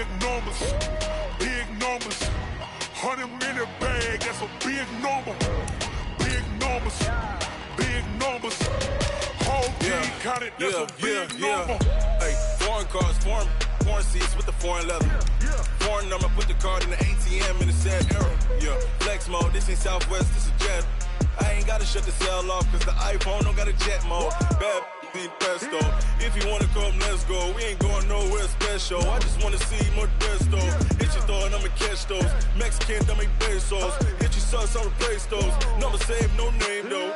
Big numbers, big numbers. 100-minute bag, that's a big number. Big numbers, big numbers. Whole team counted, that's a big number. Hey, foreign cars, foreign seats with the foreign leather. Foreign number, put the card in the ATM in the sad era. Yeah, flex mode, this ain't Southwest, this is jet. I ain't gotta shut the cell off, cause the iPhone don't got a jet mode. Bad need pesto. If you wanna come, let's go. We ain't going nowhere special. I just wanna see more desto. Hit your throw and I'ma catch those. Mexican, I make pesos. Hit your sauce, I'll replace those. Number save, no name though.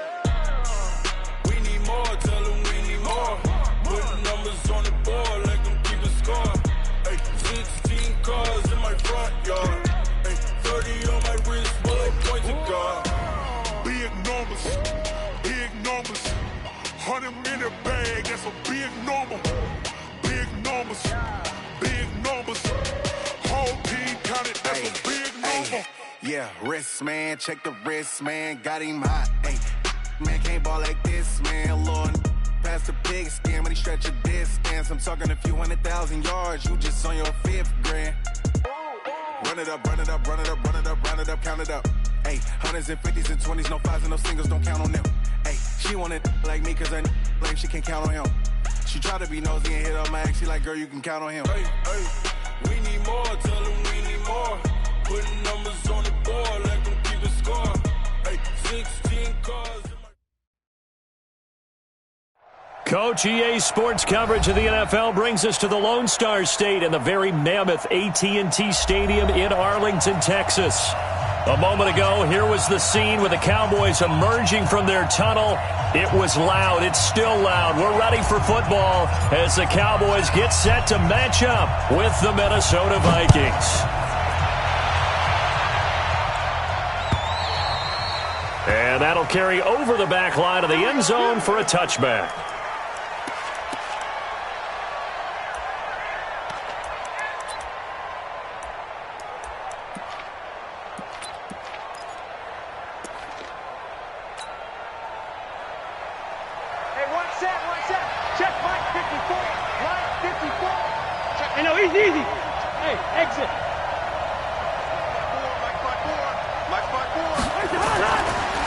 We need more, tell them we need more. Putting numbers on the board, let them keep a score. Ay, 16 cars in my front yard. Ay, 30 on my wrist, but like points of God. Big numbers, big numbers. 100-minute bag, that's a big number. Big numbers, big numbers. Whole team counted, that's a big number. Yeah, wrist man, check the wrist man, got him hot. Ay, man can't ball like this, man. Lord, past the pig skin when he stretch a distance. I'm talking a few 100,000 yards, you just on your 5th grand. Run it up, run it up, run it up, run it up, run it up, count it up. Ay, 100s and 50s and 20s, no 5s and no singles, don't count on them. Ay, she want it like me cause her lame, she can't count on him. She try to be nosy and hit up my ex, she like, girl, you can count on him. Hey, we need more, tell them we need more. Putting numbers on the board, let them keep a score. Hey, 16 cars. Coach, EA Sports coverage of the NFL brings us to the Lone Star State and the very mammoth AT&T Stadium in Arlington, Texas. A moment ago, here was the scene with the Cowboys emerging from their tunnel. It was loud. It's still loud. We're ready for football as the Cowboys get set to match up with the Minnesota Vikings. And that'll carry over the back line of the end zone for a touchback.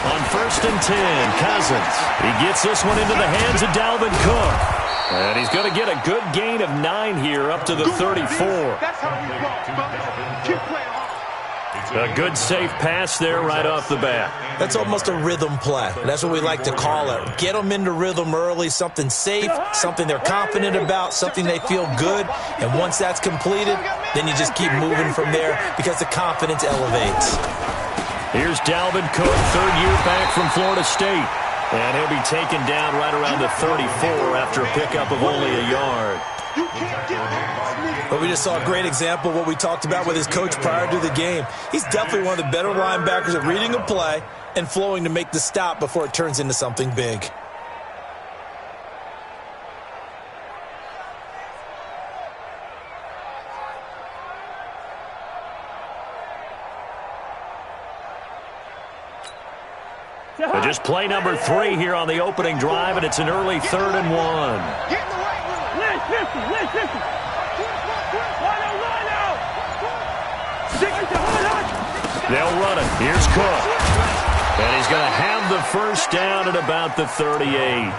On 1st and 10, Cousins. He gets this one into the hands of Dalvin Cook. And he's going to get a good gain of 9 here up to the 34. That's how we roll. Keep playing hard. A good safe pass there right off the bat. That's almost a rhythm play. That's what we like to call it. Get them into rhythm early, something safe, something they're confident about, something they feel good. And once that's completed, then you just keep moving from there because the confidence elevates. Here's Dalvin Cook, 3rd year back from Florida State. And he'll be taken down right around the 34 after a pickup of only a yard. But we just saw a great example of what we talked about with his coach prior to the game. He's definitely one of the better linebackers at reading a play and flowing to make the stop before it turns into something big. Just play number 3 here on the opening drive, and it's an early 3rd and 1. Get in the right room. Let's 50. They'll run it. Here's Cook. And he's going to have the first down at about the 38.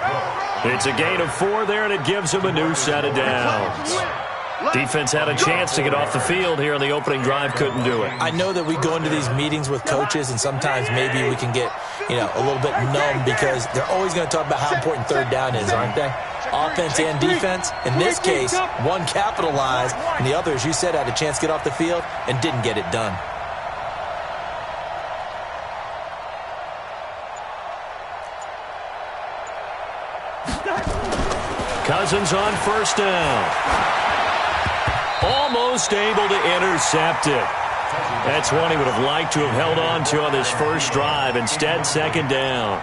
It's a gain of 4 there, and it gives him a new set of downs. Defense had a chance to get off the field here in the opening drive, couldn't do it. I know that we go into these meetings with coaches, and sometimes maybe we can get, a little bit numb because they're always going to talk about how important 3rd down is, aren't they? Offense and defense. In this case, one capitalized, and the other, as you said, had a chance to get off the field and didn't get it done. Cousins on 1st down. Almost able to intercept it. That's one he would have liked to have held on to on this first drive. Instead, 2nd down.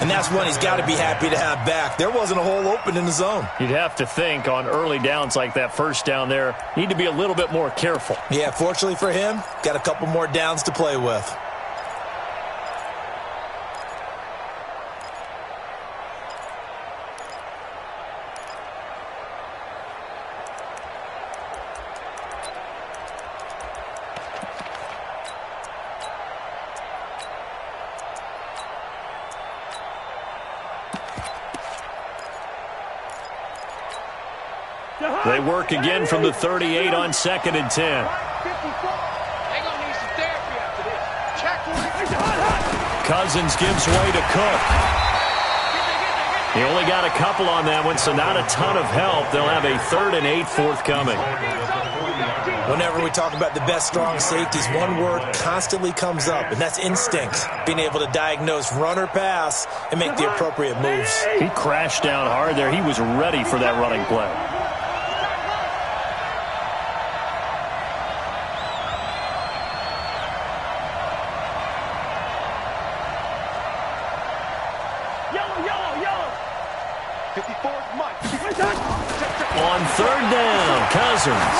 And that's one he's got to be happy to have back. There wasn't a hole open in the zone. You'd have to think on early downs like that 1st down there, need to be a little bit more careful. Yeah, fortunately for him, got a couple more downs to play with. They work again from the 38 on 2nd and 10. Cousins gives way to Cook. He only got a couple on that one, so not a ton of help. They'll have a 3rd and 8 forthcoming. Whenever we talk about the best strong safeties, one word constantly comes up, and that's instinct. Being able to diagnose run or pass and make the appropriate moves. He crashed down hard there. He was ready for that running play. On 3rd down, Cousins.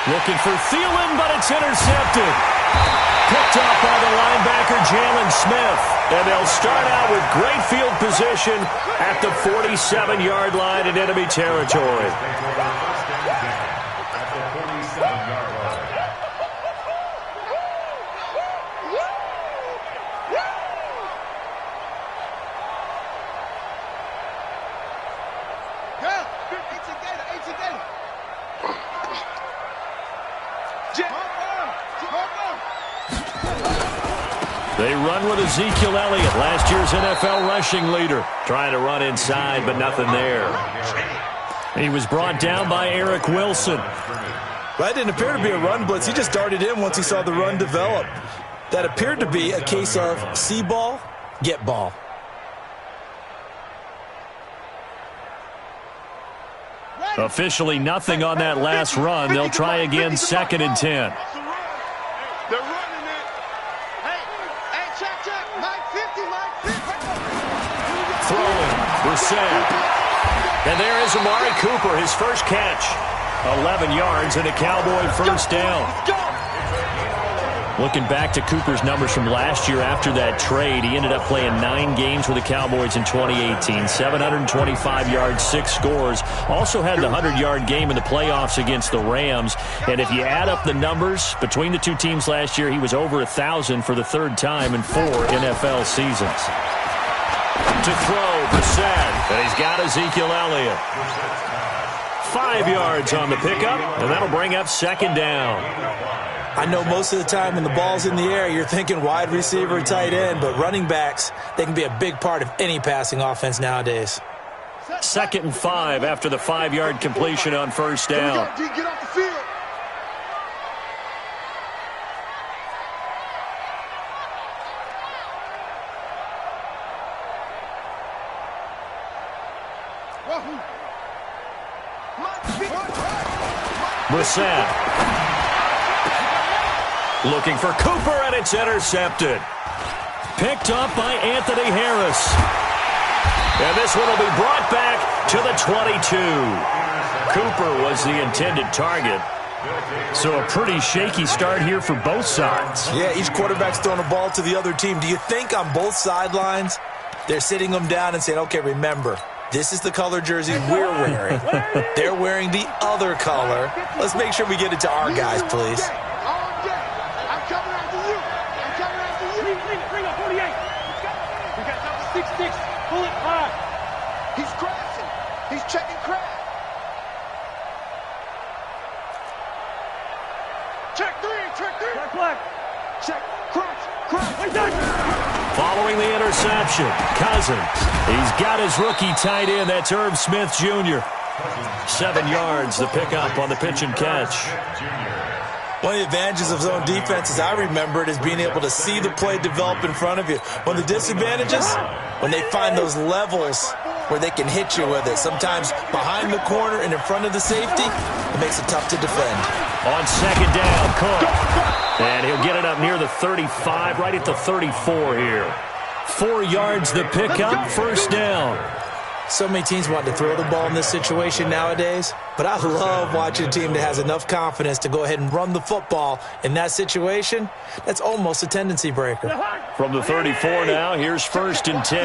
Looking for Thielen, but it's intercepted. Picked up by the linebacker, Jalen Smith. And they'll start out with great field position at the 47-yard line in enemy territory. They run with Ezekiel Elliott, last year's NFL rushing leader. Trying to run inside, but nothing there. He was brought down by Eric Wilson. That didn't appear to be a run blitz. He just darted in once he saw the run develop. That appeared to be a case of see ball, get ball. Officially nothing on that last run. They'll try again, 2nd and 10. And there is Amari Cooper, his first catch. 11 yards and a Cowboy first down. Looking back to Cooper's numbers from last year after that trade, he ended up playing 9 games with the Cowboys in 2018. 725 yards, 6 scores. Also had the 100-yard game in the playoffs against the Rams. And if you add up the numbers between the two teams last year, he was over 1,000 for the 3rd time in 4 NFL seasons. To throw, Brissett, and he's got Ezekiel Elliott. 5 yards on the pickup, and that'll bring up 2nd down. I know most of the time when the ball's in the air, you're thinking wide receiver, tight end, but running backs, they can be a big part of any passing offense nowadays. 2nd and 5 after the 5-yard completion on first down. Get off the field. Brissett. Looking for Cooper, and it's intercepted. Picked up by Anthony Harris. And this one will be brought back to the 22. Cooper was the intended target. So a pretty shaky start here for both sides. Yeah, each quarterback's throwing a ball to the other team. Do you think on both sidelines they're sitting them down and saying, okay, remember, this is the color jersey we're wearing. They're wearing the other color. Let's make sure we get it to our guys, please. I'm coming after you. I'm coming after you. Bring up 48. We got number 66. Pull it high. He's crashing. He's checking crash. Check 3. Check 3. Check black. Check. Crash. Following the interception, Cousins. He's got his rookie tight end. That's Herb Smith Jr. 7 yards, the pickup on the pitch and catch. One of the advantages of zone defense, as I remember it, is being able to see the play develop in front of you. One of the disadvantages, when they find those levels where they can hit you with it. Sometimes behind the corner and in front of the safety, it makes it tough to defend. On 2nd down, Cook. And he'll get it up near the 35, right at the 34 here. 4 yards the pickup, first down. So many teams want to throw the ball in this situation nowadays, but I love watching a team that has enough confidence to go ahead and run the football in that situation. That's almost a tendency breaker. From the 34 now, here's 1st and 10.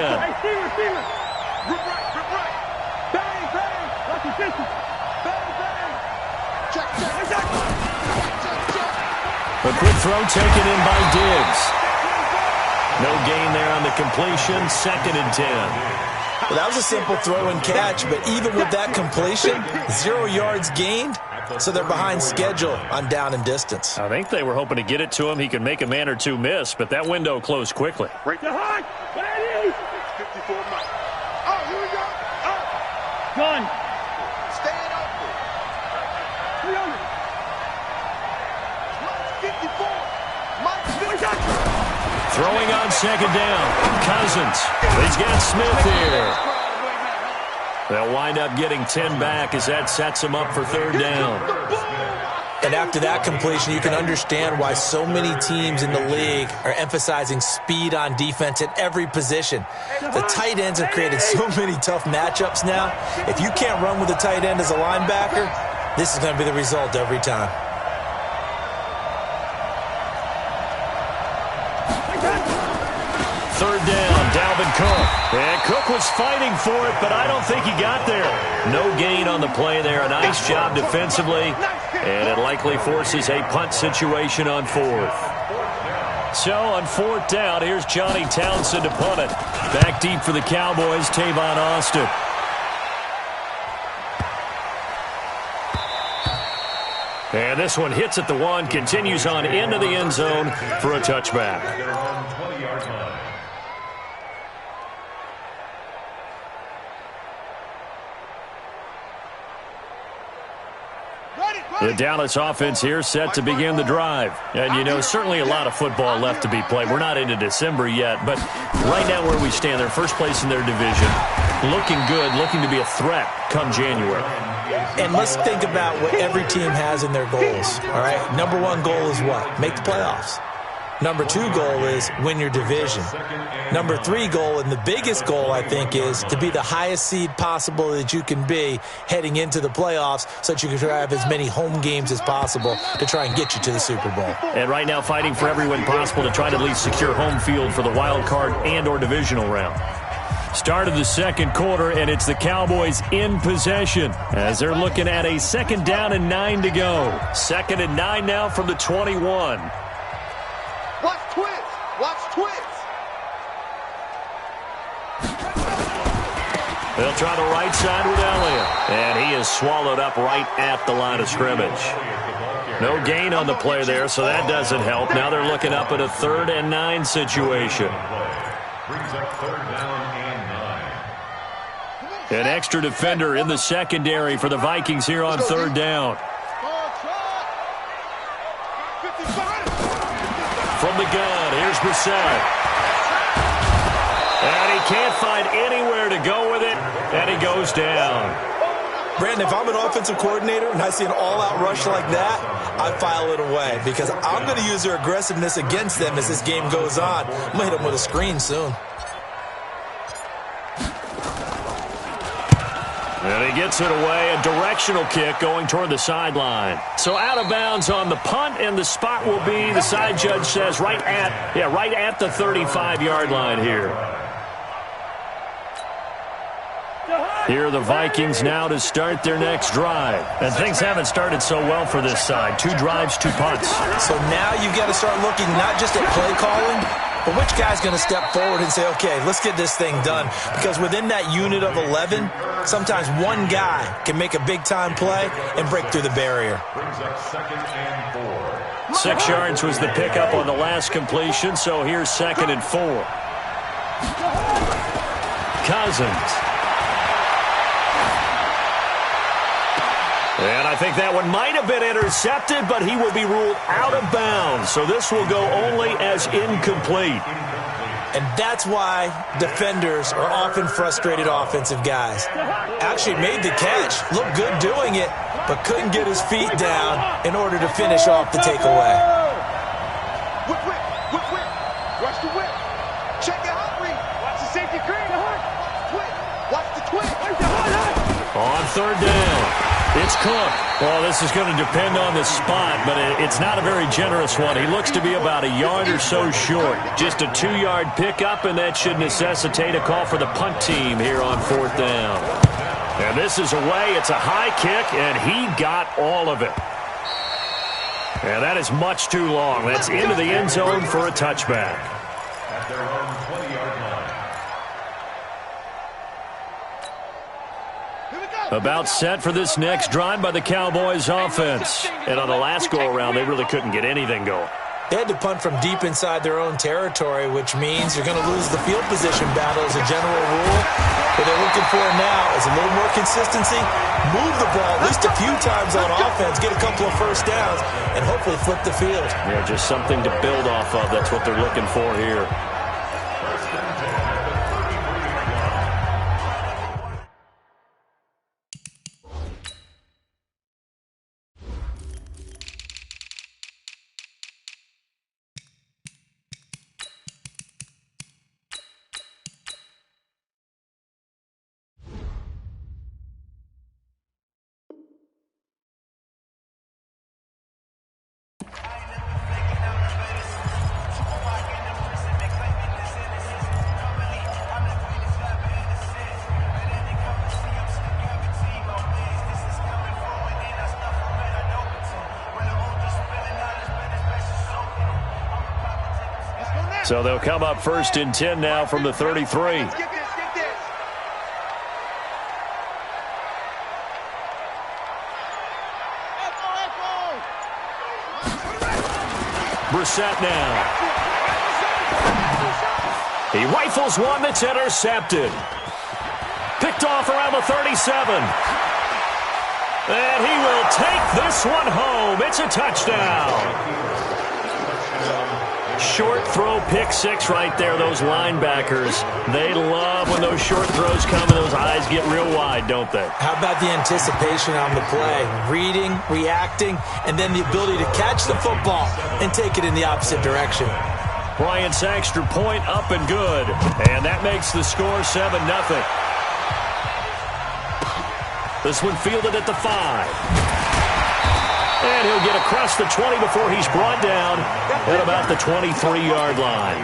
A quick throw taken in by Diggs. No gain there on the completion, 2nd and 10. Well, that was a simple throw and catch, but even with that completion, 0 yards gained, so they're behind schedule on down and distance. I think they were hoping to get it to him. He could make a man or two miss, but that window closed quickly. Right behind. 54 Mike. Oh, here we go. Oh. Gun. Staying open. 300. 54. Mike. Throwing on second down. Cousins. He's got Smith here. They'll wind up getting 10 back as that sets them up for third down. And after that completion, you can understand why so many teams in the league are emphasizing speed on defense at every position. The tight ends have created so many tough matchups now. If you can't run with a tight end as a linebacker, this is going to be the result every time. Third down, Dalvin Cook. And Cook was fighting for it, but I don't think he got there. No gain on the play there. A nice job defensively, and it likely forces a punt situation on fourth. So on fourth down, here's Johnny Townsend to punt it. Back deep for the Cowboys, Tavon Austin. And this one hits at the 1, continues on into the end zone for a touchback. The Dallas offense here set to begin the drive. And, you know, certainly a lot of football left to be played. We're not into December yet, but right now where we stand, they're first place in their division. Looking good, looking to be a threat come January. And let's think about what every team has in their goals, all right? Number 1 goal is what? Make the playoffs. Number 2 goal is win your division. Number 3 goal, and the biggest goal, I think, is to be the highest seed possible that you can be heading into the playoffs so that you can have as many home games as possible to try and get you to the Super Bowl. And right now fighting for every win possible to try to at least secure home field for the wild card and or divisional round. Start of the second quarter, and it's the Cowboys in possession as they're looking at a second down and 9 to go. 2nd and 9 now from the 21. Watch twins. Watch twins. They'll try the right side with Elliott. And he is swallowed up right at the line of scrimmage. No gain on the play there, so that doesn't help. Now they're looking up at a 3rd and 9 situation. Brings up 3rd down and 9. An extra defender in the secondary for the Vikings here on 3rd down. From the gun, here's Brissett. And he can't find anywhere to go with it, and he goes down. Brandon, if I'm an offensive coordinator and I see an all-out rush like that, I file it away because I'm going to use their aggressiveness against them as this game goes on. I'm going to hit them with a screen soon. And he gets it away, a directional kick going toward the sideline. So out of bounds on the punt, and the spot will be, the side judge says, right at the 35-yard line here. Here are the Vikings now to start their next drive. And things haven't started so well for this side. 2 drives, 2 punts. So now you've got to start looking not just at play calling, but which guy's going to step forward and say, okay, let's get this thing done. Because within that unit of 11, sometimes one guy can make a big-time play and break through the barrier. 6 yards was the pickup on the last completion, so here's 2nd and 4. Cousins. And I think that one might have been intercepted, but he will be ruled out of bounds. So this will go only as incomplete. And that's why defenders are often frustrated offensive guys. Actually made the catch, looked good doing it, but couldn't get his feet down in order to finish off the takeaway. Whip, whip, whip, whip. Watch the whip. Check your hot read. Watch the safety green. Watch the twin. On 3rd down. It's Cook. Well, this is going to depend on the spot, but it's not a very generous one. He looks to be about a yard or so short. Just a 2-yard pickup, and that should necessitate a call for the punt team here on 4th down. And this is away. It's a high kick, and he got all of it. And that is much too long. That's into the end zone for a touchback. At their own 20-yard line. About set for this next drive by the Cowboys offense. And on the last go-around, they really couldn't get anything going. They had to punt from deep inside their own territory, which means you're going to lose the field position battle as a general rule. What they're looking for now is a little more consistency, move the ball at least a few times on offense, get a couple of first downs, and hopefully flip the field. Yeah, just something to build off of. That's what they're looking for here. So they'll come up 1st and 10 now from the 33. Brissett now. He rifles one that's intercepted. Picked off around the 37. And he will take this one home. It's a touchdown. Short throw, pick six right there. Those linebackers, they love when those short throws come and those eyes get real wide, don't they? How about the anticipation on the play? Reading, reacting, and then the ability to catch the football and take it in the opposite direction. Bryant's extra point up and good. And that makes the score 7-0. This one fielded at the 5. And he'll get across the 20 before he's brought down at about the 23-yard line.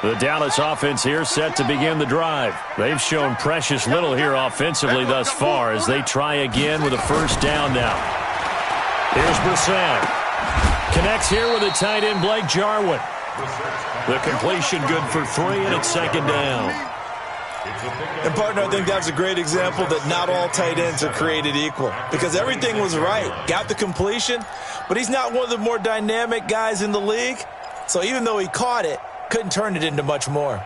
The Dallas offense here set to begin the drive. They've shown precious little here offensively thus far as they try again with a first down now. Here's Brissett. Connects here with a tight end, Blake Jarwin. The completion good for 3, and it's 2nd down. And, partner, I think that's a great example that not all tight ends are created equal because everything was right. Got the completion, but he's not one of the more dynamic guys in the league. So even though he caught it, couldn't turn it into much more.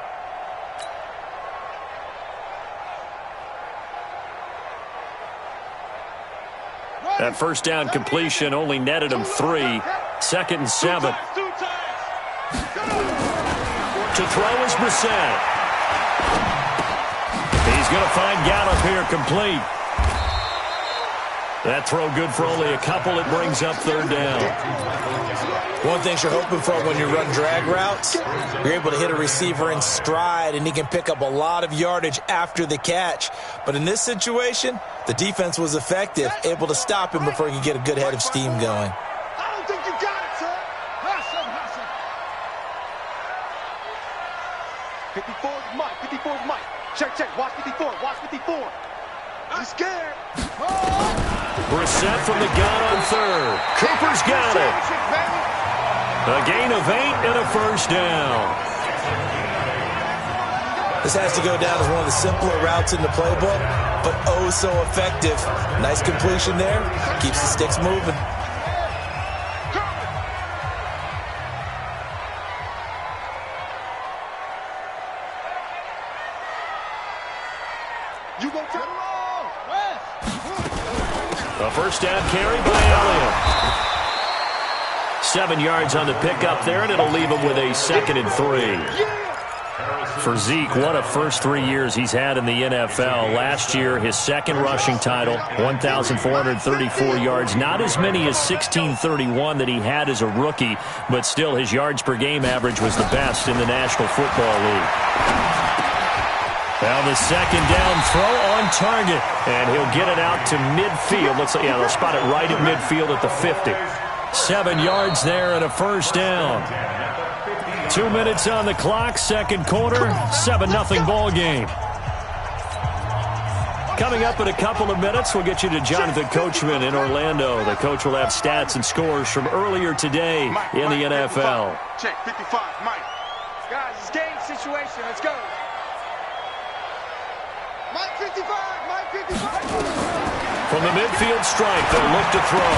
That first down completion only netted him 3. 2nd and 7. To throw is Brissett. He's going to find Gallup here complete. That throw good for only a couple. It brings up 3rd down. One thing you're hoping for when you run drag routes, you're able to hit a receiver in stride, and he can pick up a lot of yardage after the catch. But in this situation, the defense was effective, able to stop him before he could get a good head of steam going. I don't think you got it, sir. Hustle. 54 is Mike. 54 is Mike. Check. Watch 54. Watch 54. I'm scared. Brissett from the gun on 3rd. Cooper's got it. A gain of 8 and a first down. This has to go down as one of the simpler routes in the playbook, but oh so effective. Nice completion there. Keeps the sticks moving. A first down carry by Elliott. 7 yards on the pickup there, and it'll leave him with a 2nd and 3. For Zeke, what a first 3 years he's had in the NFL. Last year, his 2nd rushing title, 1,434 yards. Not as many as 1,631 that he had as a rookie, but still his yards per game average was the best in the National Football League. Now the 2nd down throw on target, and he'll get it out to midfield. Looks like, they'll spot it right at midfield at the 50. 7 yards there and a first down. 2 minutes on the clock, 2nd quarter, 7-0 ball game. Coming up in a couple of minutes, we'll get you to Jonathan Coachman in Orlando. The coach will have stats and scores from earlier today in the NFL. Check 55, Mike. Guys, it's game situation. Let's go. Mike 55, Mike 55. From the midfield stripe, they'll look to throw.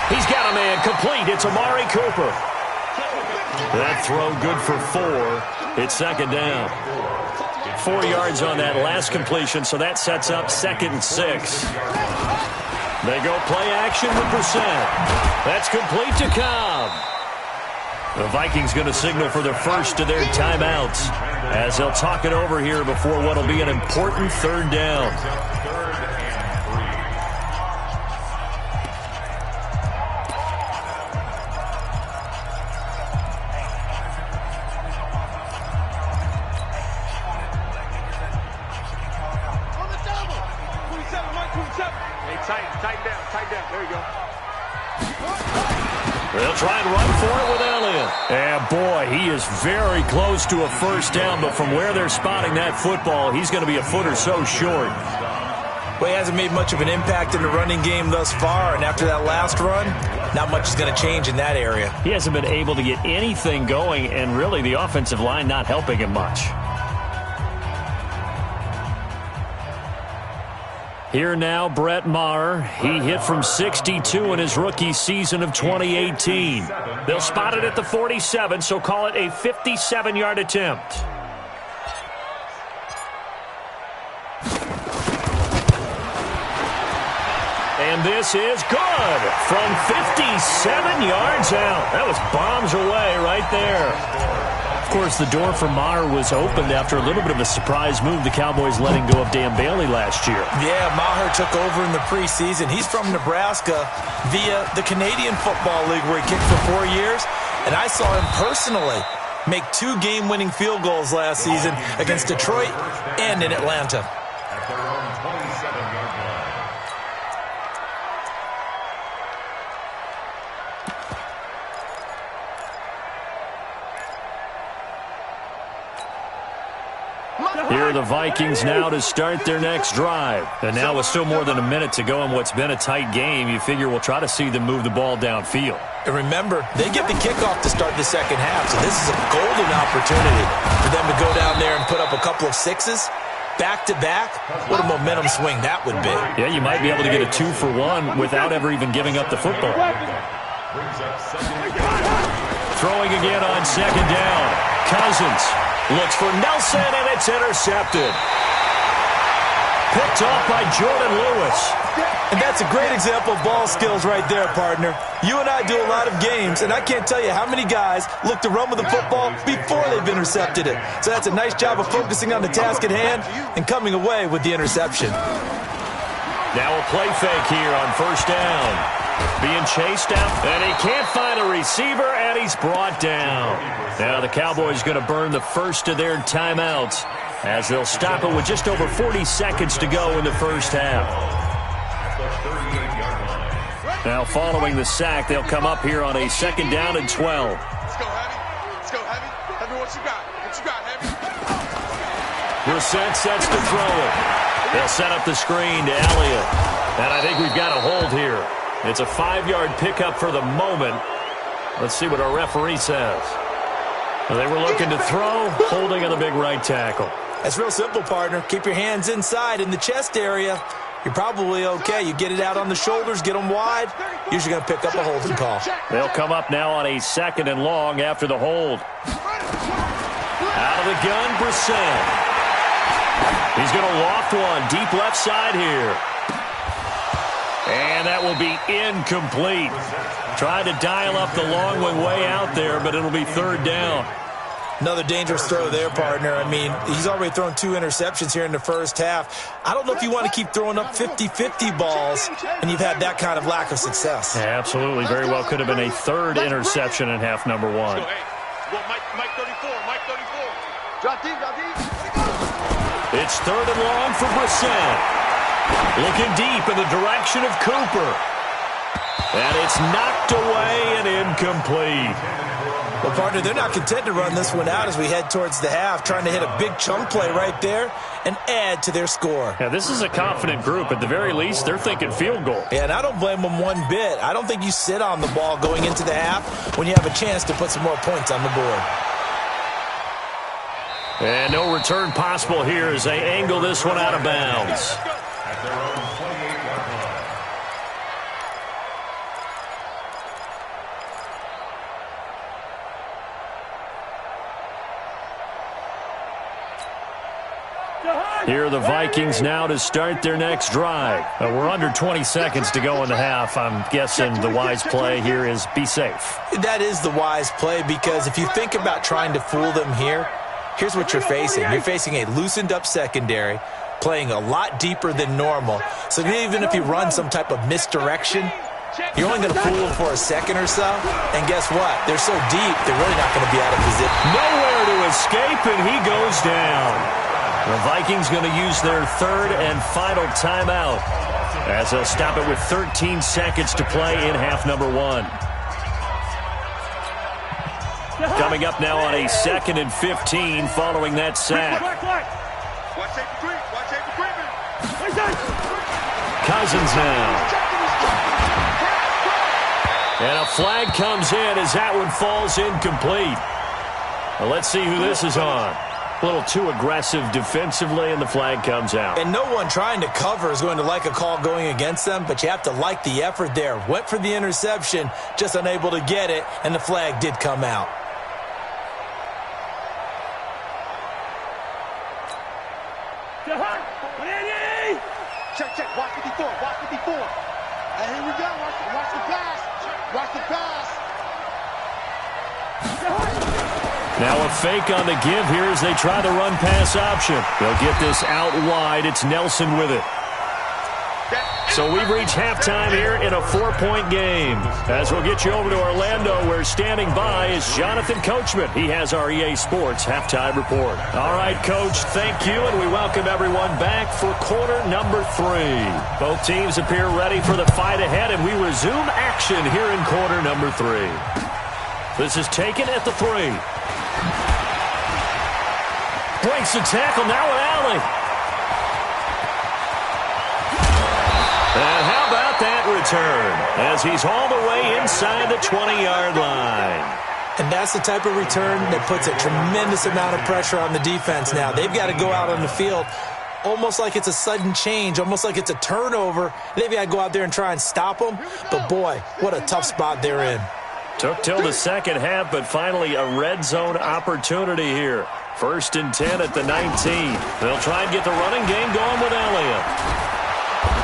He's got a man complete. It's Amari Cooper. That throw good for 4. It's second down. 4 yards on that last completion, so that sets up 2nd and 6. They go play action with Brissett. That's complete to Cobb. The Vikings going to signal for the first of their timeouts as they'll talk it over here before what will be an important 3rd down. Tight down. There you go. They'll try and run for it with Elliott. And boy, he is very close to a first down, but from where they're spotting that football, he's going to be a foot or so short. Well, he hasn't made much of an impact in the running game thus far, and after that last run, not much is going to change in that area. He hasn't been able to get anything going, and really the offensive line not helping him much. Here now, Brett Maher. He hit from 62 in his rookie season of 2018. They'll spot it at the 47, so call it a 57-yard attempt. And this is good from 57 yards out. That was bombs away right there. Of course, the door for Maher was opened after a little bit of a surprise move, the Cowboys letting go of Dan Bailey last year. Yeah, Maher took over in the preseason. He's from Nebraska via the Canadian Football League where he kicked for 4 years. And I saw him personally make 2 game-winning field goals last season against Detroit and in Atlanta. Here are the Vikings now to start their next drive. And now with still more than a minute to go in what's been a tight game, you figure we'll try to see them move the ball downfield. And remember, they get the kickoff to start the second half, so this is a golden opportunity for them to go down there and put up a couple of 6s. Back-to-back, what a momentum swing that would be. Yeah, you might be able to get a 2-for-1 without ever even giving up the football. Throwing again on second down. Cousins looks for Nelson, and it's intercepted. Picked off by Jordan Lewis. And that's a great example of ball skills right there, partner. You and I do a lot of games, and I can't tell you how many guys look to run with the football before they've intercepted it. So that's a nice job of focusing on the task at hand and coming away with the interception. Now a play fake here on first down. Being chased out, and he can't find a receiver, and he's brought down. Now the Cowboys going to burn the first of their timeouts as they'll stop it with just over 40 seconds to go in the first half. Now following the sack, they'll come up here on a second down and 12. Let's go, Heavy. Let's go, Heavy. Heavy, what you got? What you got, Heavy? Brissett sets to throw it. They'll set up the screen to Elliott. And I think we've got a hold here. It's a 5-yard pickup for the moment. Let's see what our referee says. Well, they were looking to throw, holding on the big right tackle. That's real simple, partner. Keep your hands inside in the chest area. You're probably okay. You get it out on the shoulders, get them wide. Usually going to pick up a holding call. They'll come up now on a second and long after the hold. Out of the gun, Brissett. He's going to loft one deep left side here. And that will be incomplete. Tried to dial up the long one way out there, but it'll be third down. Another dangerous throw there, partner. I mean, he's already thrown 2 interceptions here in the first half. I don't know if you want to keep throwing up 50-50 balls, and you've had that kind of lack of success. Yeah, absolutely. Very well could have been a third interception in half number 1. Mike 34, Mike 34. Drop deep, drop deep. It's third and long for Brissett. Looking deep in the direction of Cooper. And it's knocked away and incomplete. Well, partner, they're not content to run this one out as we head towards the half, trying to hit a big chunk play right there and add to their score. Yeah, this is a confident group. At the very least, they're thinking field goal. Yeah, and I don't blame them one bit. I don't think you sit on the ball going into the half when you have a chance to put some more points on the board. And no return possible here as they angle this one out of bounds. At their own 28-yard line. Here are the Vikings now to start their next drive. We're under 20 seconds to go in the half. I'm guessing the wise play here is be safe. That is the wise play, because if you think about trying to fool them here, here's what you're facing. You're facing a loosened up secondary, playing a lot deeper than normal. So even if you run some type of misdirection, you're only going to fool them for a second or so. And guess what? They're so deep, they're really not going to be out of position. Nowhere to escape, and he goes down. The Vikings going to use their third and final timeout as they'll stop it with 13 seconds to play in half number one. Coming up now on a 2nd and 15 following that sack. Cousins now. And a flag comes in as that one falls incomplete. Well, let's see who this is on. A little too aggressive defensively, and the flag comes out. And no one trying to cover is going to like a call going against them, but you have to like the effort there. Went for the interception, just unable to get it, and the flag did come out. Check. Watch 54. Watch 54. And here we go. Watch the pass. Watch the pass. Now a fake on the give here as they try the run-pass option. They'll get this out wide. It's Nelson with it. So we've reached halftime here in a 4-point game. As we'll get you over to Orlando, where standing by is Jonathan Coachman. He has our EA Sports halftime report. All right, Coach, thank you, and we welcome everyone back for quarter number 3. Both teams appear ready for the fight ahead, and we resume action here in quarter number 3. This is taken at the 3. Breaks the tackle, now an alley. And how about that return as he's all the way inside the 20-yard line. And that's the type of return that puts a tremendous amount of pressure on the defense now. They've got to go out on the field almost like it's a sudden change, almost like it's a turnover. They've got to go out there and try and stop them. But, boy, what a tough spot they're in. Took till the second half, but finally a red zone opportunity here. 1st and 10 at the 19. They'll try and get the running game going with Elliott.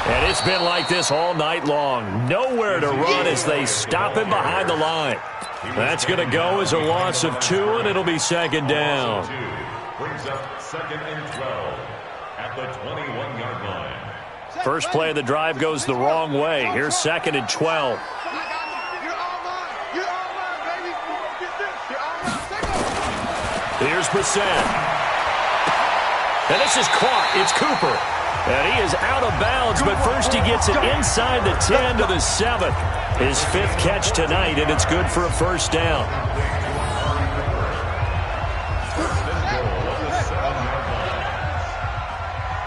And it's been like this all night long. Nowhere to run as they stop him behind the line. That's going to go as a loss of 2, and it'll be 2nd down. Brings up 2nd and 12 at the 21-yard line. First play of the drive goes the wrong way. Here's 2nd and 12. Here's Brissett. And this is caught. It's Cooper. And he is out of bounds, but first he gets it inside the 10 to the 7. His 5th catch tonight, and it's good for a 1st down.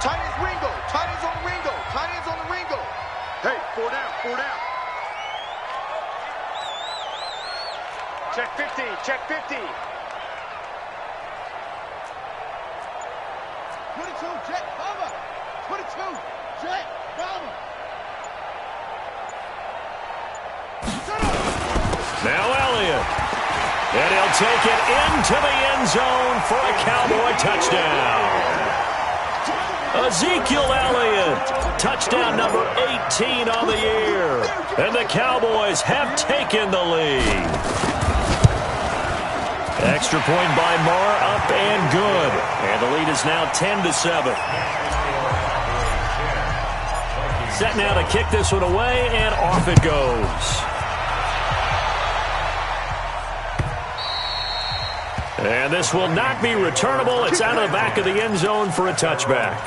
Tight ends Ringo. Tight ends on Ringo. Tight ends on the Ringo. Hey, 4 down. 4 down. Check 15. Check 15. 22, Jet, cover. 22, Jet, cover. Now Elliott. And he'll take it into the end zone for a Cowboy touchdown. Ezekiel Elliott, touchdown number 18 on the year. And the Cowboys have taken the lead. Extra point by Marr, up and good. And the lead is now 10-7. Set now to kick this one away, and off it goes. And this will not be returnable. It's out of the back of the end zone for a touchback.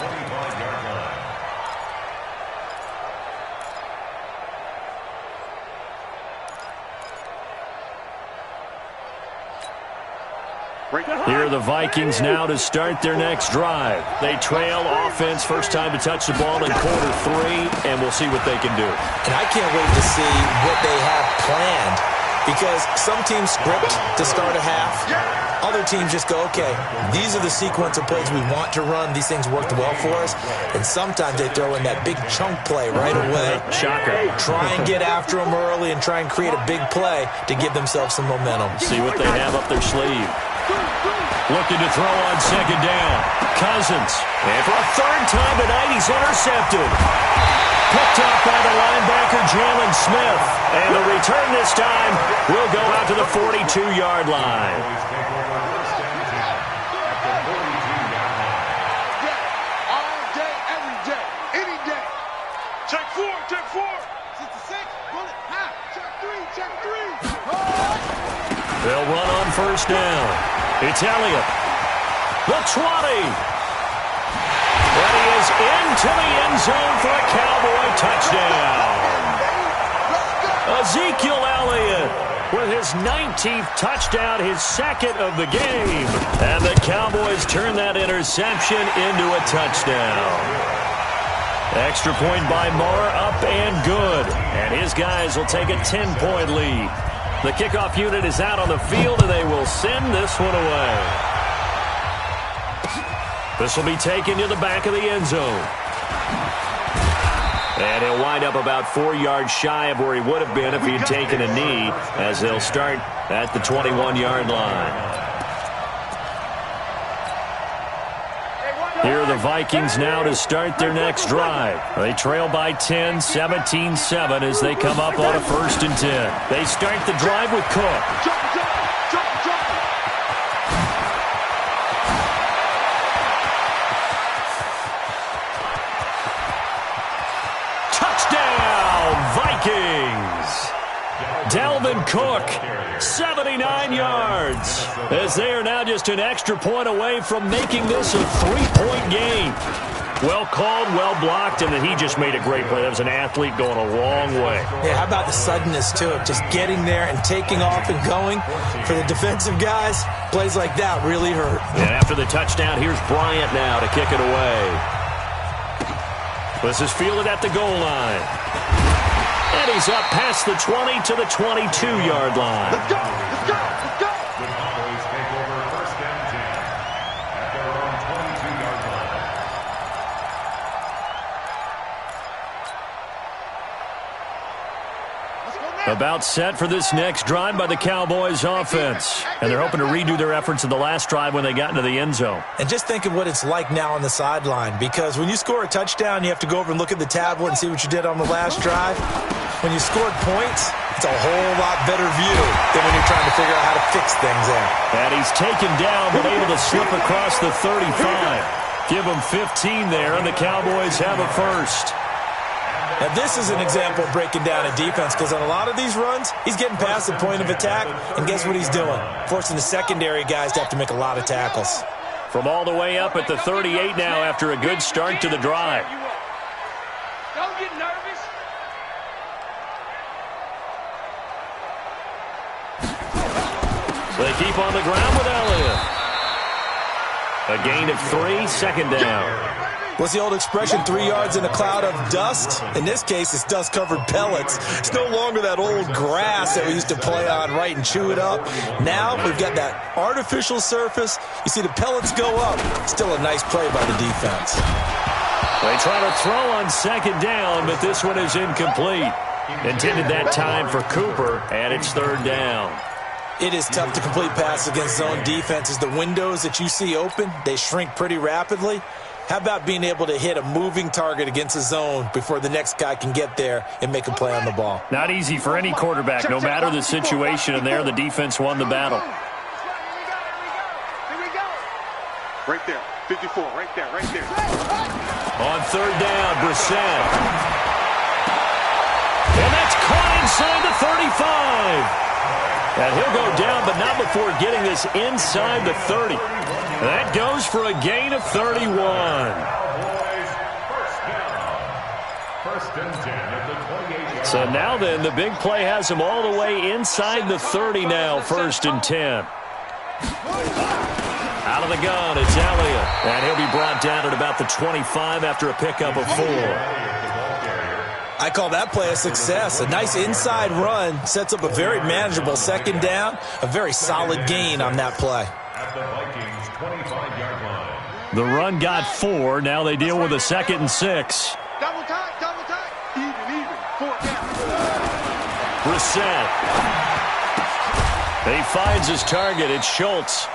Here are the Vikings now to start their next drive. They trail offense, first time to touch the ball in quarter 3, and we'll see what they can do. And I can't wait to see what they have planned because some teams script to start a half. Other teams just go, okay, these are the sequence of plays we want to run. These things worked well for us. And sometimes they throw in that big chunk play right away. Shocker. Try and get after them early and try and create a big play to give themselves some momentum. See what they have up their sleeve. Looking to throw on second down. Cousins. And for a third time tonight, he's intercepted. Picked up by the linebacker, Jalen Smith. And the return this time will go out to the 42-yard line. All day, every day, any day. Check four, check four. 66, bullet, high. Check three, check three. They'll run on first down. It's Elliott. The 20. And he is into the end zone for a Cowboy touchdown. Ezekiel Elliott with his 19th touchdown, his second of the game. And the Cowboys turn that interception into a touchdown. Extra point by Moore, up and good. And his guys will take a 10-point lead. The kickoff unit is out on the field, and they will send this one away. This will be taken to the back of the end zone. And he'll wind up about 4 yards shy of where he would have been if he had taken a knee, as they'll start at the 21-yard line. Here are the Vikings now to start their next drive. They trail by 10, 17-7 as they come up on a 1st and 10. They start the drive with Cook. Dalvin Cook, 79 yards, as they are now just an extra point away from making this a 3-point game. Well called, well blocked, and then he just made a great play. That was an athlete going a long way. Yeah, how about the suddenness to it? Just getting there and taking off and going. For the defensive guys, plays like that really hurt. And after the touchdown, here's Bryant now to kick it away. This is fielded at the goal line. And he's up past the 20 to the 22-yard line. Let's go, let's go, let's go. The Cowboys take over 1st and 10 at their own 22-yard line. About set for this next drive by the Cowboys offense. And they're hoping to redo their efforts in the last drive when they got into the end zone. And just think of what it's like now on the sideline, because when you score a touchdown, you have to go over and look at the tablet and see what you did on the last drive. When you scored points, it's a whole lot better view than when you're trying to figure out how to fix things there. And he's taken down, but able to slip across the 35. Give him 15 there, and the Cowboys have a first. Now, this is an example of breaking down a defense, because on a lot of these runs, he's getting past the point of attack, and guess what he's doing? Forcing the secondary guys to have to make a lot of tackles. From all the way up at the 38 now after a good start to the drive. Don't get nervous. They keep on the ground with Elliott. A gain of 3, second down. What's the old expression, 3 yards in a cloud of dust? In this case, it's dust-covered pellets. It's no longer that old grass that we used to play on, right, and chew it up. Now we've got that artificial surface. You see the pellets go up. Still a nice play by the defense. They try to throw on second down, but this one is incomplete. Intended that time for Cooper, and it's 3rd down. It is tough to complete passes against zone defenses. The windows that you see open, they shrink pretty rapidly. How about being able to hit a moving target against a zone before the next guy can get there and make a play on the ball? Not easy for any quarterback, no matter the situation, and there the defense won the battle. Here we go. Right there, 54, right there, right there. On 3rd down, Brissett. And that's caught inside the 35. And he'll go down, but not before getting this inside the 30. That goes for a gain of 31. So now then, the big play has him all the way inside the 30 now, 1st and 10. Out of the gun, it's Elliott. And he'll be brought down at about the 25 after a pickup of 4. I call that play a success. A nice inside run sets up a very manageable second down, a very solid gain on that play. At the Vikings' 25-yard line. The run got 4. Now they deal with a 2nd and 6. Double tight, double tight. Even, 4 down. Brissett. He finds his target. It's Schultz.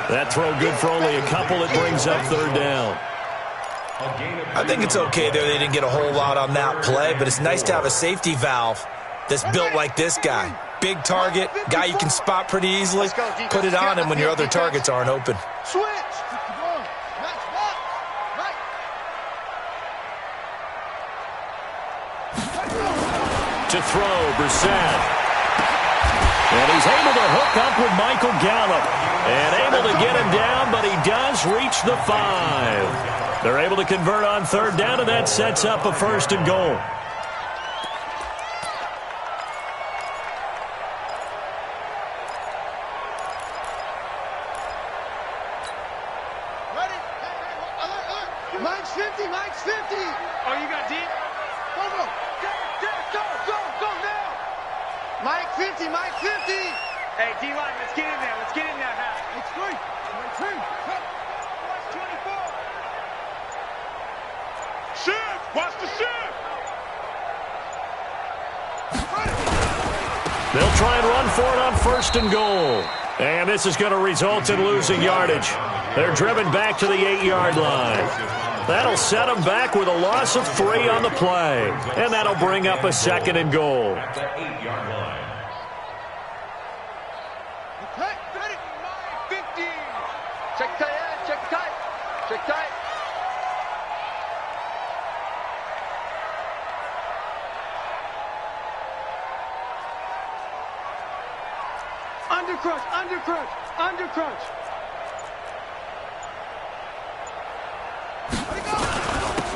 That throw good for only a couple. It brings up 3rd down. I think it's okay there. They didn't get a whole lot on that play, but it's nice to have a safety valve that's built like this guy. Big target, guy you can spot pretty easily. Put it on him when your other targets aren't open. Switch. To throw, Brissett. And he's able to hook up with Michael Gallup. And able to get him down, but he does reach the 5. They're able to convert on 3rd down, and that sets up a 1st and goal. Ready? Mike's 50, Mike's 50. Oh, you got deep? Go now. Mike 50, Mike 50. Hey, D-line, let's get in there. Let's get in there. It's 3. Watch 24. Shift. Watch the shift. They'll try and run for it on 1st and goal. And this is going to result in losing yardage. They're driven back to the 8-yard line. That'll set them back with a loss of 3 on the play. And that'll bring up a 2nd and goal. At the 8-yard line. Ready? 50. Check tight, check tight. Check tight. Under crunch.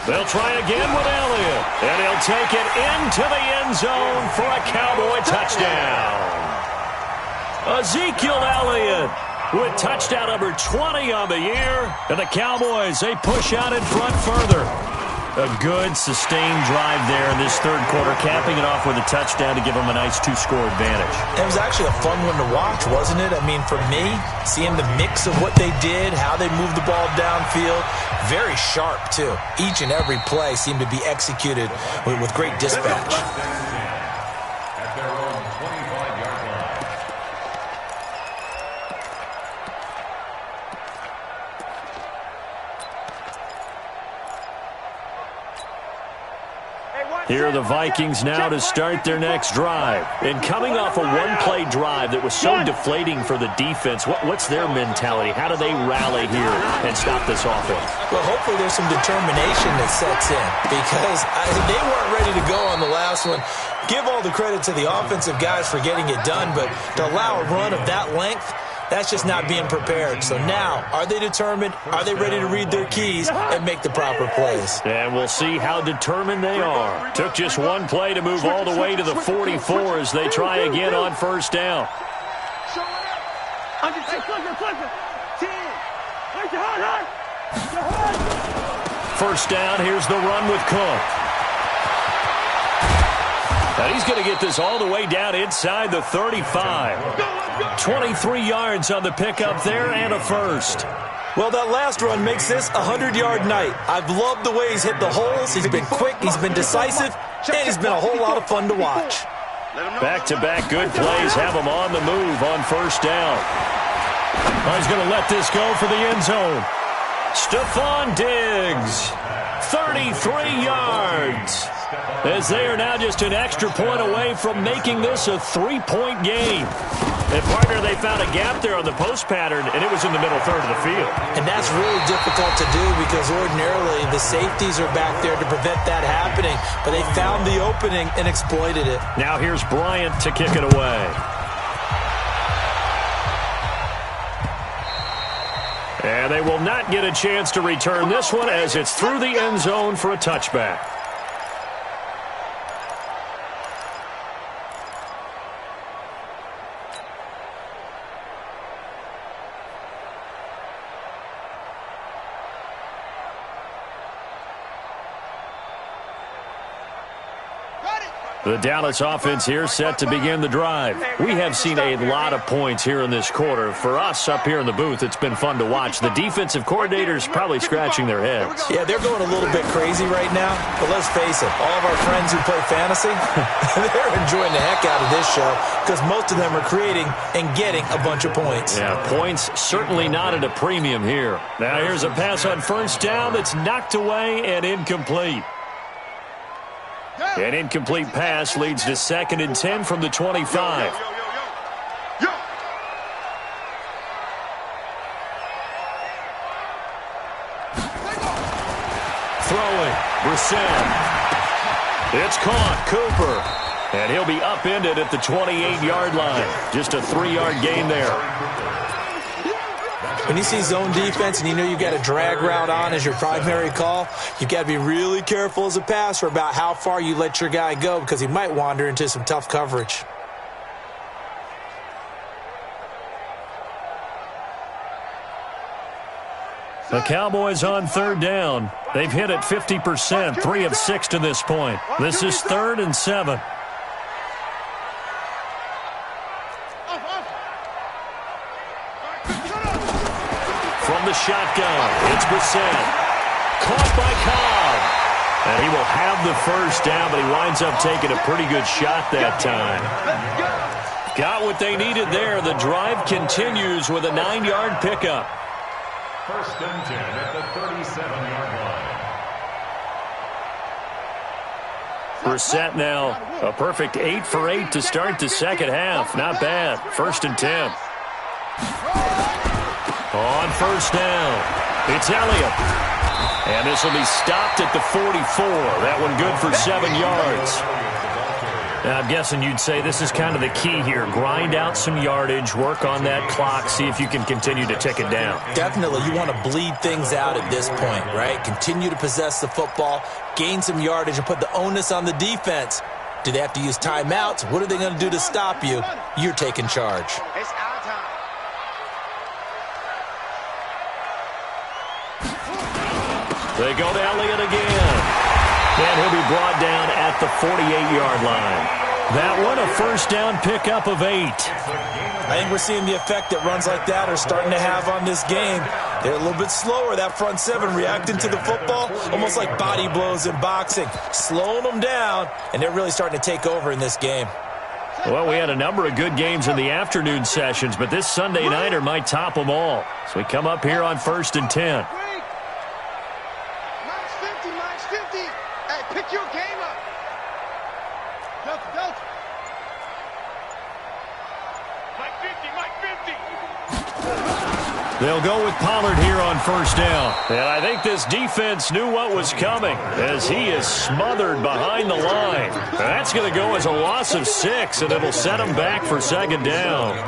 They'll try again with Elliott. And he'll take it into the end zone for a Cowboy touchdown. Ezekiel Elliott with touchdown number 20 on the year. And the Cowboys, they push out in front further. A good, sustained drive there in this 3rd quarter, capping it off with a touchdown to give them a nice 2-score advantage. It was actually a fun one to watch, wasn't it? I mean, for me, seeing the mix of what they did, how they moved the ball downfield, very sharp, too. Each and every play seemed to be executed with great dispatch. At their own 25-yard line. Here are the Vikings now to start their next drive. And coming off a one-play drive that was so deflating for the defense, what's their mentality? How do they rally here and stop this offense? Well, hopefully there's some determination that sets in because they weren't ready to go on the last one. Give all the credit to the offensive guys for getting it done, but to allow a run of that length, that's just not being prepared. So now, are they determined? Are they ready to read their keys and make the proper plays? And we'll see how determined they are. Took just one play to move all the way to the 44 as they try again on 1st down. First down, here's the run with Cook. And he's going to get this all the way down inside the 35. 23 yards on the pickup there and a 1st. Well, that last run makes this a 100-yard night. I've loved the way he's hit the holes. He's been quick, he's been decisive, and he's been a whole lot of fun to watch. Back-to-back good plays have him on the move on 1st down. He's going to let this go for the end zone. Stephon Diggs, 33 yards. As they are now just an extra point away from making this a 3-point game. And, partner, they found a gap there on the post pattern, and it was in the middle third of the field. And that's really difficult to do because ordinarily the safeties are back there to prevent that happening. But they found the opening and exploited it. Now here's Bryant to kick it away. And they will not get a chance to return this one as it's through the end zone for a touchback. The Dallas offense here set to begin the drive. We have seen a lot of points here in this quarter. For us up here in the booth, it's been fun to watch. The defensive coordinators probably scratching their heads. Yeah, they're going a little bit crazy right now. But let's face it, all of our friends who play fantasy, they're enjoying the heck out of this show because most of them are creating and getting a bunch of points. Yeah, points certainly not at a premium here. Now here's a pass on first down that's knocked away and incomplete. An incomplete pass leads to 2nd and 10 from the 25. Throwing, Brissett. It's caught, Cooper. And he'll be upended at the 28-yard line. Just a 3-yard gain there. When you see zone defense and you know you've got a drag route on as your primary call, you've got to be really careful as a passer about how far you let your guy go because he might wander into some tough coverage. The Cowboys on 3rd down. They've hit it 50%, 3 of 6 to this point. This is 3rd and 7. From the shotgun, it's Brissett. Caught by Cobb. And he will have the first down, but he winds up taking a pretty good shot that time. Got what they needed there. The drive continues with a 9-yard pickup. 1st and 10 at the 37-yard line. Brissett now a perfect 8 for 8 to start the second half. Not bad. 1st and 10. On first down, it's Elliott. And this will be stopped at the 44. That one good for 7 yards. Now, I'm guessing you'd say this is kind of the key here. Grind out some yardage, work on that clock, see if you can continue to tick it down. Definitely. You want to bleed things out at this point, right? Continue to possess the football, gain some yardage, and put the onus on the defense. Do they have to use timeouts? What are they going to do to stop you? You're taking charge. It's our time. They go to Elliott again. And he'll be brought down at the 48-yard line. That one, a first down pickup of 8. I think we're seeing the effect that runs like that are starting to have on this game. They're a little bit slower, that front 7, reacting to the football, almost like body blows in boxing, slowing them down, and they're really starting to take over in this game. Well, we had a number of good games in the afternoon sessions, but this Sunday nighter might top them all. So we come up here on 1st and 10. Pick your game up. Delta. Mike 50. They'll go with Pollard here on first down. And I think this defense knew what was coming as he is smothered behind the line. And that's going to go as a loss of 6, and it'll set him back for 2nd down.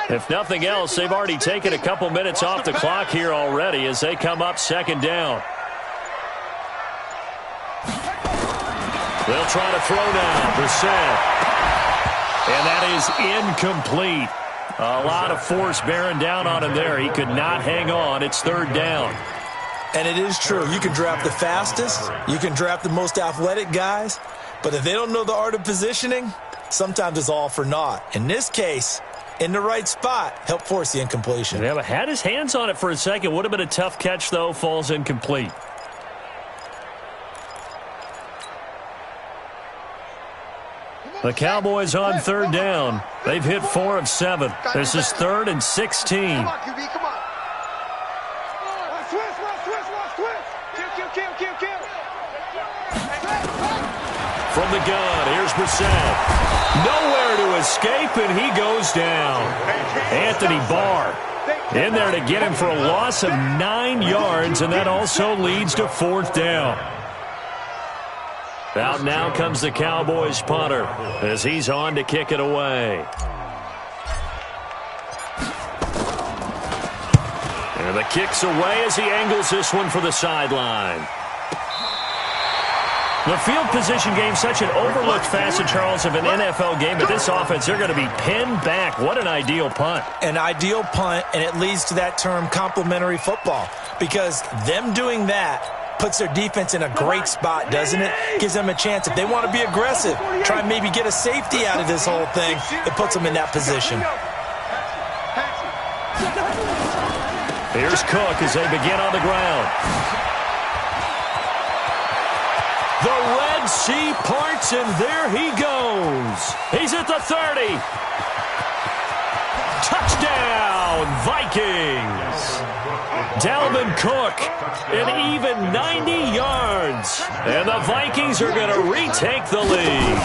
If nothing else, they've already taken a couple minutes off the clock here already as they come up 2nd down. They'll try to throw now. Brissett. And that is incomplete. A lot of force bearing down on him there. He could not hang on. It's 3rd down. And it is true. You can draft the fastest. You can draft the most athletic guys. But if they don't know the art of positioning, sometimes it's all for naught. In this case, in the right spot, help force the incompletion. Yeah, but had his hands on it for a second. Would have been a tough catch, though. Falls incomplete. The Cowboys on 3rd down. They've hit 4 of 7. This is 3rd and 16. Come on, QB, come on. Twist. Kill. From the gun, here's Brissett. Nowhere to escape, and he goes down. Anthony Barr in there to get him for a loss of 9 yards, and that also leads to 4th down. Out now comes the Cowboys punter as he's on to kick it away. And the kick's away as he angles this one for the sideline. The field position game, such an overlooked facet, Charles, of an NFL game, but this offense, they're going to be pinned back. What an ideal punt. An ideal punt, and it leads to that term complementary football, because them doing that puts their defense in a great spot, doesn't it? Gives them a chance. If they want to be aggressive, try and maybe get a safety out of this whole thing, it puts them in that position. Here's Cook as they begin on the ground. The Red Sea parts, and there he goes. He's at the 30. Touchdown, Vikings. Dalvin Cook, an even 90 yards. And the Vikings are going to retake the lead.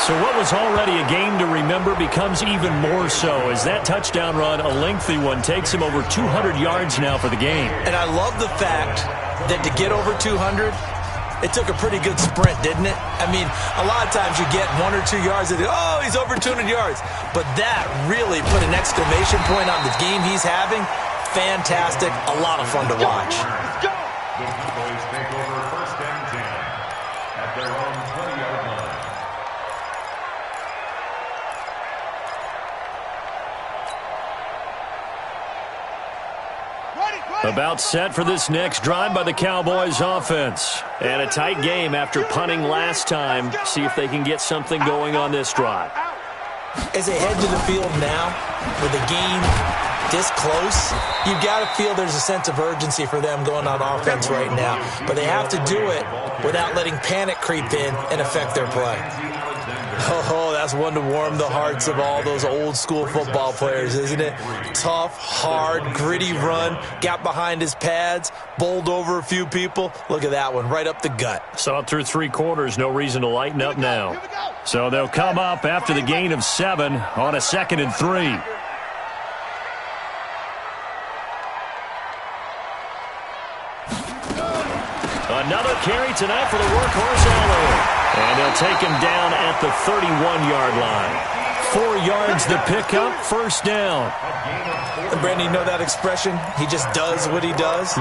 So what was already a game to remember becomes even more so as that touchdown run, a lengthy one, takes him over 200 yards now for the game. And I love the fact that to get over 200, it took a pretty good sprint, didn't it? I mean, a lot of times you get 1 or 2 yards and, oh, he's over 200 yards. But that really put an exclamation point on the game he's having. Fantastic. A lot of fun to watch. The Cowboys take over first and 10 at their own 20-yard line. About set for this next drive by the Cowboys offense. And a tight game after punting last time. See if they can get something going on this drive. As they head to the field now, with the game this close, you've got to feel there's a sense of urgency for them going on offense right now. But they have to do it without letting panic creep in and affect their play. Oh, that's one to warm the hearts of all those old school football players, isn't it? Tough, hard, gritty run, got behind his pads, bowled over a few people. Look at that one, right up the gut. Saw it through 3 quarters, no reason to lighten up now. So they'll come up after the gain of 7 on a 2nd and 3. Another carry tonight for the workhorse Allen. And they'll take him down at the 31-yard line. 4 yards the pickup, first down. And Brandon, you know that expression? He just does what he does?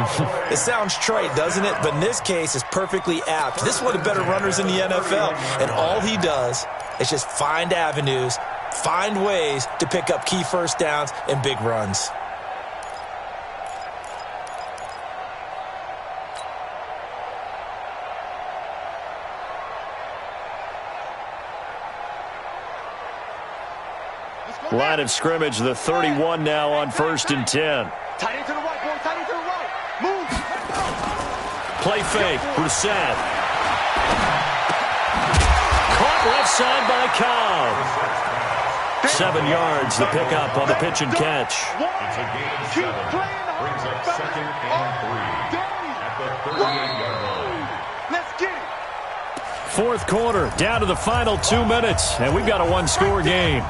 It sounds trite, doesn't it? But in this case, it's perfectly apt. This is one of the better runners in the NFL. And all he does is just find avenues, find ways to pick up key first downs and big runs. Line of scrimmage, the 31 now on 1st and 10. Tight end to the right, boy. Tight end to the right. Move. Play fake. Brissett. Caught left side by Cobb. 7 yards, the pickup on the pitch and catch. It's a gain of 7. Brings up 2nd and 3 at the 38-yard line. Let's get it. 4th quarter, down to the final 2 minutes, and we've got a 1-score game.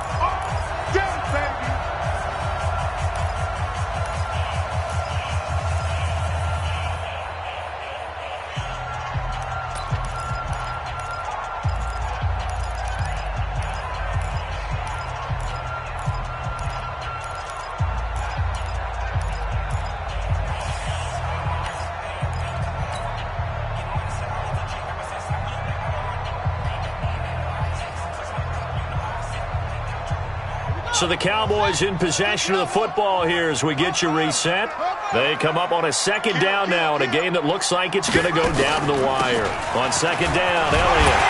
So the Cowboys in possession of the football here as we get you reset. They come up on a 2nd down now in a game that looks like it's going to go down to the wire. On 2nd down, Elliott.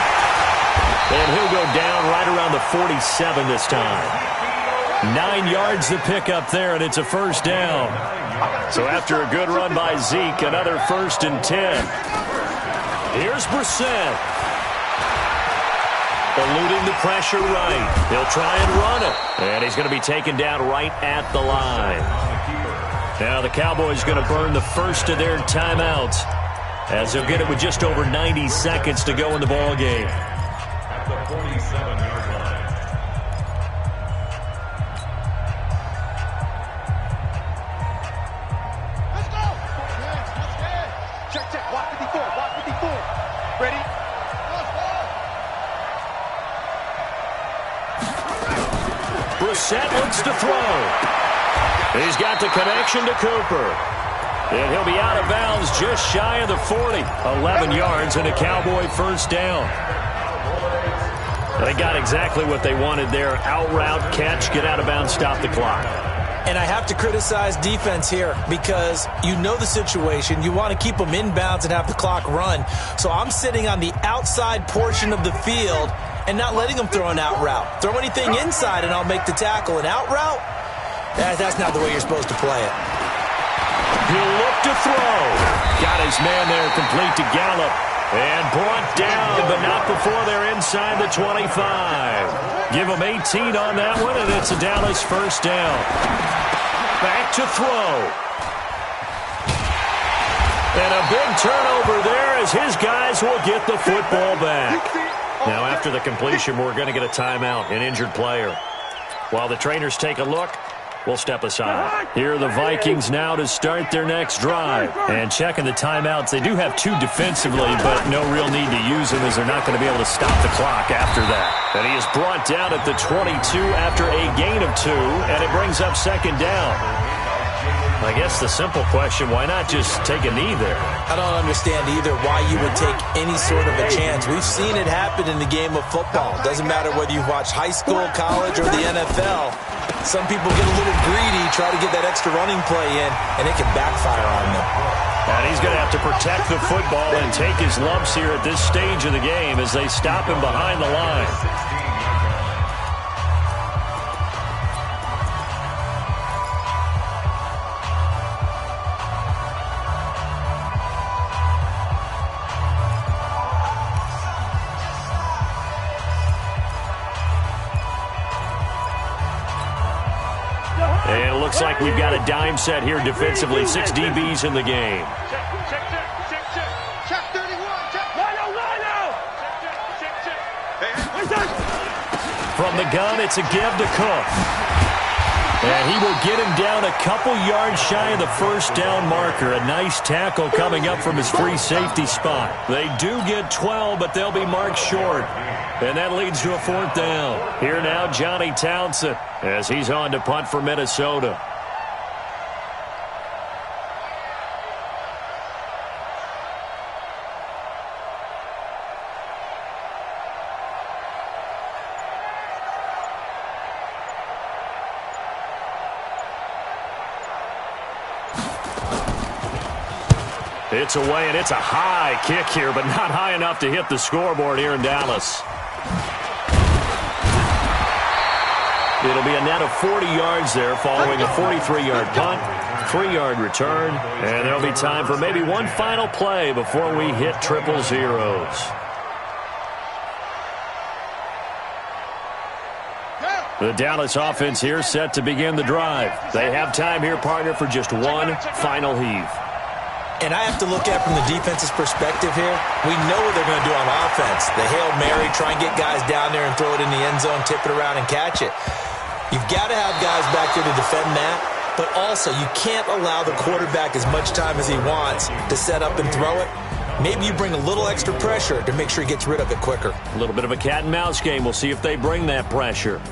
And he'll go down right around the 47 this time. 9 yards to pick up there, and it's a first down. So after a good run by Zeke, another 1st and 10. Here's Brissett. Eluding the pressure right. He'll try and run it. And he's going to be taken down right at the line. Now the Cowboys going to burn the first of their timeouts as they'll get it with just over 90 seconds to go in the ball game. At the 47-yard line. Let's go. Check, check. Watch 54. Watch 54. Ready? Brissett looks to throw. He's got the connection to Cooper. And he'll be out of bounds just shy of the 40. 11 yards and a Cowboy first down. They got exactly what they wanted there. Out route, catch, get out of bounds, stop the clock. And I have to criticize defense here because you know the situation. You want to keep them inbounds and have the clock run. So I'm sitting on the outside portion of the field and not letting them throw an out route. Throw anything inside and I'll make the tackle. An out route? That's not the way you're supposed to play it. He'll look to throw. Got his man there complete to Gallup. And brought down, but not before they're inside the 25. Give them 18 on that one, and it's a Dallas first down. Back to throw. And a big turnover there as his guys will get the football back. Now, after the completion, we're going to get a timeout, an injured player. While the trainers take a look, we'll step aside. Here are the Vikings now to start their next drive. And checking the timeouts, they do have 2 defensively, but no real need to use them as they're not going to be able to stop the clock after that. And he is brought down at the 22 after a gain of 2, and it brings up second down. I guess the simple question, why not just take a knee there? I don't understand either why you would take any sort of a chance. We've seen it happen in the game of football. Doesn't matter whether you watch high school, college, or the NFL. Some people get a little greedy, try to get that extra running play in, and it can backfire on them. And he's going to have to protect the football and take his lumps here at this stage of the game as they stop him behind the line. And it looks like we've got a dime set here defensively. 6 DBs in the game. Check 31. Check. From the gun, it's a give to Cook. And he will get him down a couple yards shy of the first down marker. A nice tackle coming up from his free safety spot. They do get 12, but they'll be marked short. And that leads to a 4th down. Here now, Johnny Townsend, as he's on to punt for Minnesota. It's away, and it's a high kick here, but not high enough to hit the scoreboard here in Dallas. It'll be a net of 40 yards there following a 43-yard punt, 3-yard return, and there'll be time for maybe one final play before we hit triple zeros. The Dallas offense here set to begin the drive. They have time here, partner, for just one final heave. And I have to look at it from the defense's perspective here. We know what they're going to do on offense. The Hail Mary, try and get guys down there and throw it in the end zone, tip it around and catch it. You've got to have guys back there to defend that, but also you can't allow the quarterback as much time as he wants to set up and throw it. Maybe you bring a little extra pressure to make sure he gets rid of it quicker. A little bit of a cat and mouse game. We'll see if they bring that pressure.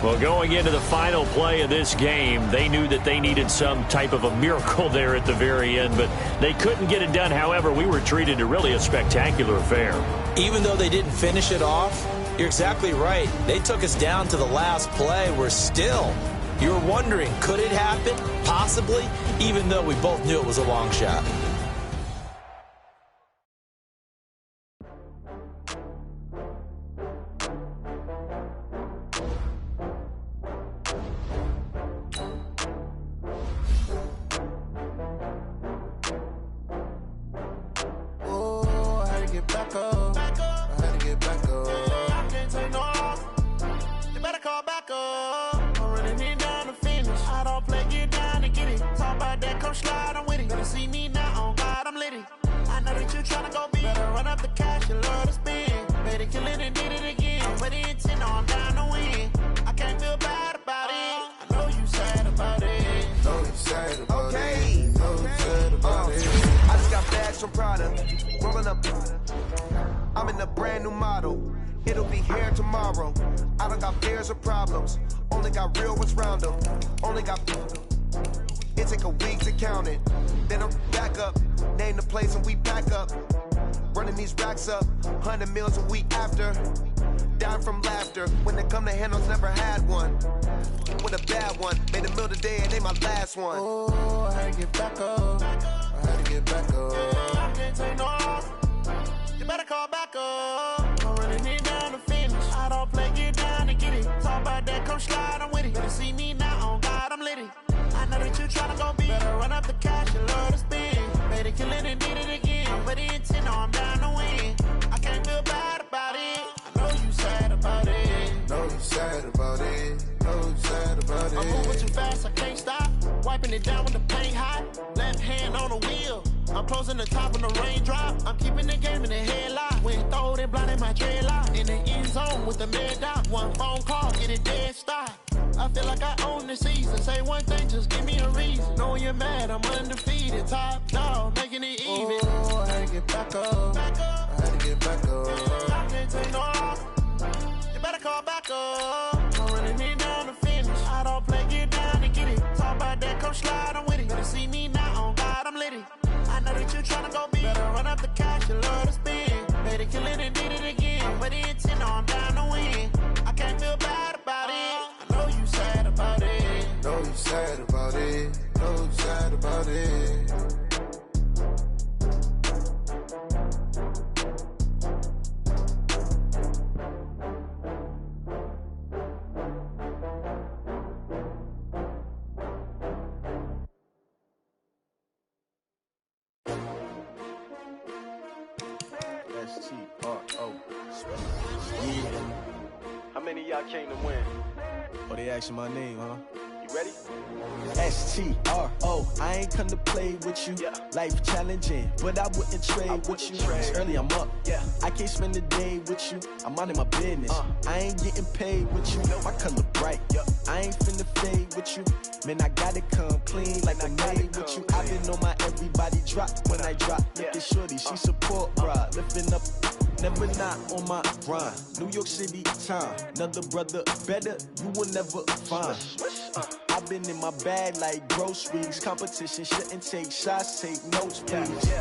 Well, going into the final play of this game, they knew that they needed some type of a miracle there at the very end, but they couldn't get it done. However, we were treated to really a spectacular affair. Even though they didn't finish it off, you're exactly right. They took us down to the last play. We're still, you're wondering, could it happen? Possibly, even though we both knew it was a long shot. Only Only got real ones round them. Only got. It take a week to count it. Then I'm back up. Name the place and we pack up. Running these racks up. 100 meals a week after. Dying from laughter. When they come to handles, never had one. With a bad one. Made a meal today and they my last one. Oh, I had to get back up. I had to get back up. I can't take no off. You better call back up. I'm running it down to finish. I don't play, get down to get it. Talk about that, come slide, I'm with it. Better see me now, on God, I'm litty. I know that you tryna go big. Better run up the cash, you love to spend. Better kill it and did it again. I'm with the intent, no, I'm down to win. I can't feel bad about it. I know you sad about it. Know you sad about it. Know you sad about it. I'm moving too fast, I can't stop. Wiping it down with the paint hot. Left hand on the wheel. I'm closing the top when the raindrop. I'm keeping the game in the headlock. When throw it blind in my dreadlock. In the end zone with the mid dot. One phone call, get it dead stop. I feel like I own the season. Say one thing, just give me a reason. Knowing you're mad, I'm undefeated. Top dog, making it even. Oh, I had to get back up. I had to get back up. I can't take no off. You better call back up. I'm running it down to finish. I don't play, get down to get it. Talk about that, come slide, I'm with it. Better see me now, on God, I'm litty. I know that you tryna go big. Better run up the cash, you love to spend. Better kill it and did it again. I'm with the intent, no, I'm down to win. I can't feel bad about it. I know you sad about it. Know you sad about it. Know you sad about it. S-T-R-O. Yeah. How many of y'all came to win? Oh, they asking my name, huh? You ready? S-T-R-O. I ain't come to play with you. Yeah. Life challenging, but I wouldn't trade with you. It's early, I'm up. Yeah. I can't spend the day with you. I'm minding my business. I ain't getting paid with you. My color bright. I ain't finna fade with you. Man, I gotta come clean like I'm made with you. I've been on my everybody drop when I drop. Look at shorty, she support ride. Lifting up, never not on my grind. New York City time. Another brother better, you will never find. I've been in my bag like groceries. Competition shouldn't take shots, take notes, please.